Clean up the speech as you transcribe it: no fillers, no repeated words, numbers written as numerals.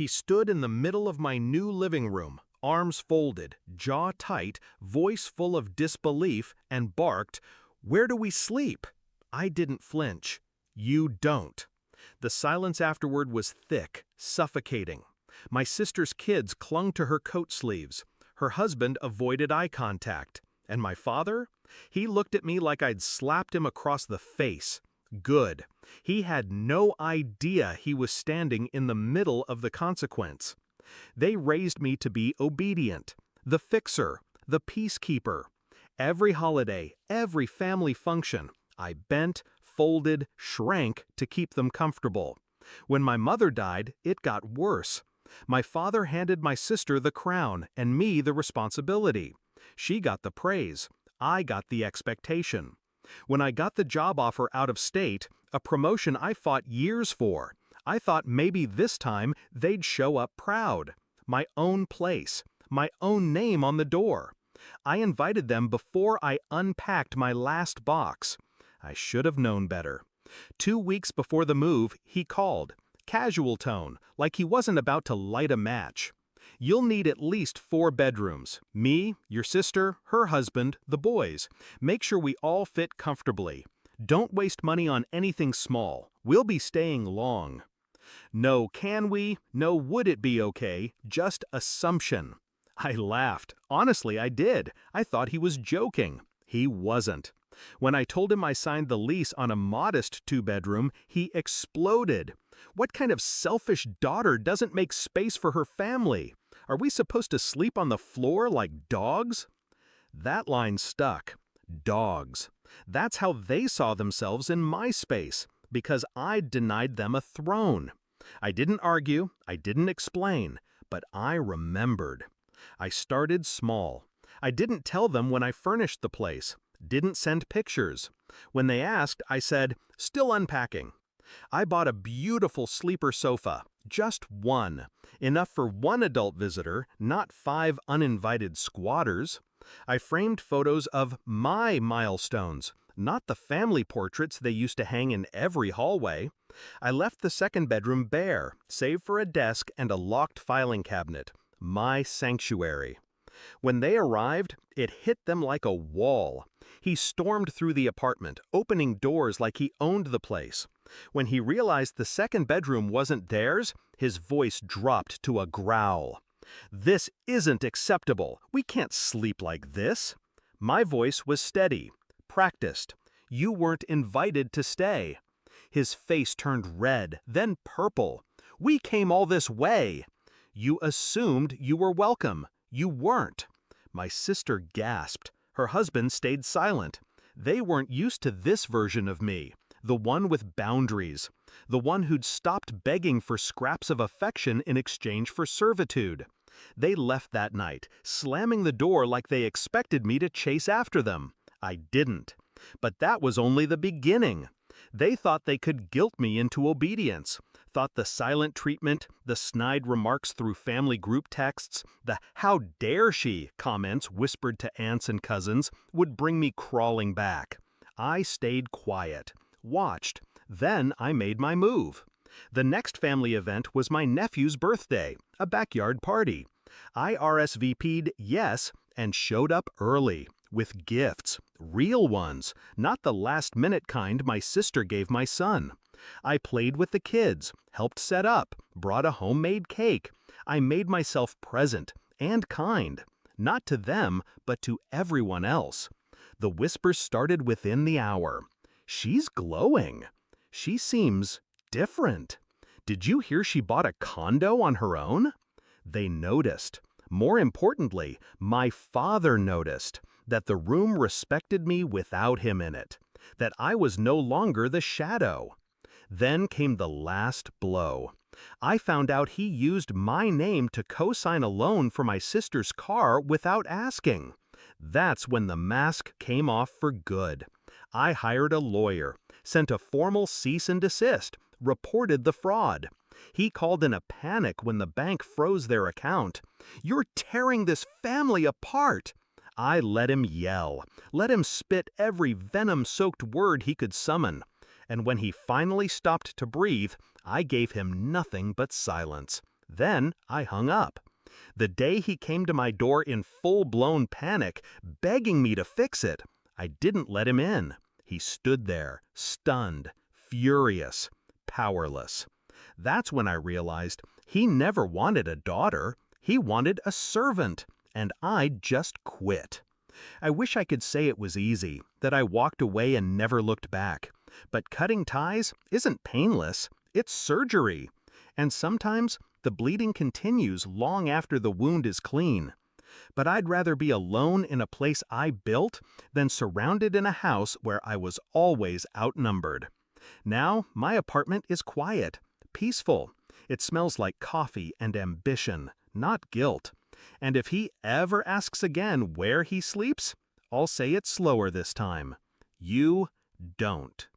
He stood in the middle of my new living room, arms folded, jaw tight, voice full of disbelief, and barked, "Where do we sleep?" I didn't flinch. "You don't." The silence afterward was thick, suffocating. My sister's kids clung to her coat sleeves. Her husband avoided eye contact. And my father? He looked at me like I'd slapped him across the face. Good. He had no idea he was standing in the middle of the consequence. They raised me to be obedient, the fixer, the peacekeeper. Every holiday, every family function, I bent, folded, shrank to keep them comfortable. When my mother died, it got worse. My father handed my sister the crown and me the responsibility. She got the praise. I got the expectation. When I got the job offer out of state, a promotion I fought years for, I thought maybe this time they'd show up proud. My own place, my own name on the door. I invited them before I unpacked my last box. I should have known better. 2 weeks before the move, he called. Casual tone, like he wasn't about to light a match. "You'll need at least 4 bedrooms. Me, your sister, her husband, the boys. Make sure we all fit comfortably. Don't waste money on anything small. We'll be staying long." No can we, no would it be okay, just assumption. I laughed. Honestly, I did. I thought he was joking. He wasn't. When I told him I signed the lease on a modest 2-bedroom, he exploded. What kind of selfish daughter doesn't make space for her family? Are we supposed to sleep on the floor like dogs? That line stuck. Dogs. That's how they saw themselves in my space, because I'd denied them a throne. I didn't argue, I didn't explain, but I remembered. I started small. I didn't tell them when I furnished the place, didn't send pictures. When they asked, I said, "Still unpacking." I bought a beautiful sleeper sofa, just one, enough for 1 adult visitor, not 5 uninvited squatters. I framed photos of my milestones, not the family portraits they used to hang in every hallway. I left the 2nd bedroom bare, save for a desk and a locked filing cabinet. My sanctuary. When they arrived, it hit them like a wall. He stormed through the apartment, opening doors like he owned the place. When he realized the 2nd bedroom wasn't theirs, his voice dropped to a growl. "This isn't acceptable. We can't sleep like this." My voice was steady, practiced. "You weren't invited to stay." His face turned red, then purple. "We came all this way." "You assumed you were welcome. You weren't." My sister gasped. Her husband stayed silent. They weren't used to this version of me, the one with boundaries, the one who'd stopped begging for scraps of affection in exchange for servitude. They left that night, slamming the door like they expected me to chase after them. I didn't. But that was only the beginning. They thought they could guilt me into obedience, thought the silent treatment, the snide remarks through family group texts, the "how dare she" comments whispered to aunts and cousins would bring me crawling back. I stayed quiet, watched, then I made my move. The next family event was my nephew's birthday, a backyard party. I RSVP'd yes and showed up early. With gifts, real ones, not the last-minute kind my sister gave my son. I played with the kids, helped set up, brought a homemade cake. I made myself present and kind, not to them, but to everyone else. The whispers started within the hour. "She's glowing. She seems different. Did you hear she bought a condo on her own?" They noticed. More importantly, my father noticed that the room respected me without him in it, that I was no longer the shadow. Then came the last blow. I found out he used my name to co-sign a loan for my sister's car without asking. That's when the mask came off for good. I hired a lawyer, sent a formal cease and desist, reported the fraud. He called in a panic when the bank froze their account. "You're tearing this family apart." I let him yell, let him spit every venom-soaked word he could summon. And when he finally stopped to breathe, I gave him nothing but silence. Then I hung up. The day he came to my door in full-blown panic, begging me to fix it, I didn't let him in. He stood there, stunned, furious, powerless. That's when I realized he never wanted a daughter. He wanted a servant, and I just quit. I wish I could say it was easy, that I walked away and never looked back. But cutting ties isn't painless. It's surgery. And sometimes the bleeding continues long after the wound is clean. But I'd rather be alone in a place I built than surrounded in a house where I was always outnumbered. Now my apartment is quiet, peaceful. It smells like coffee and ambition, not guilt. And if he ever asks again where he sleeps, I'll say it slower this time. You don't.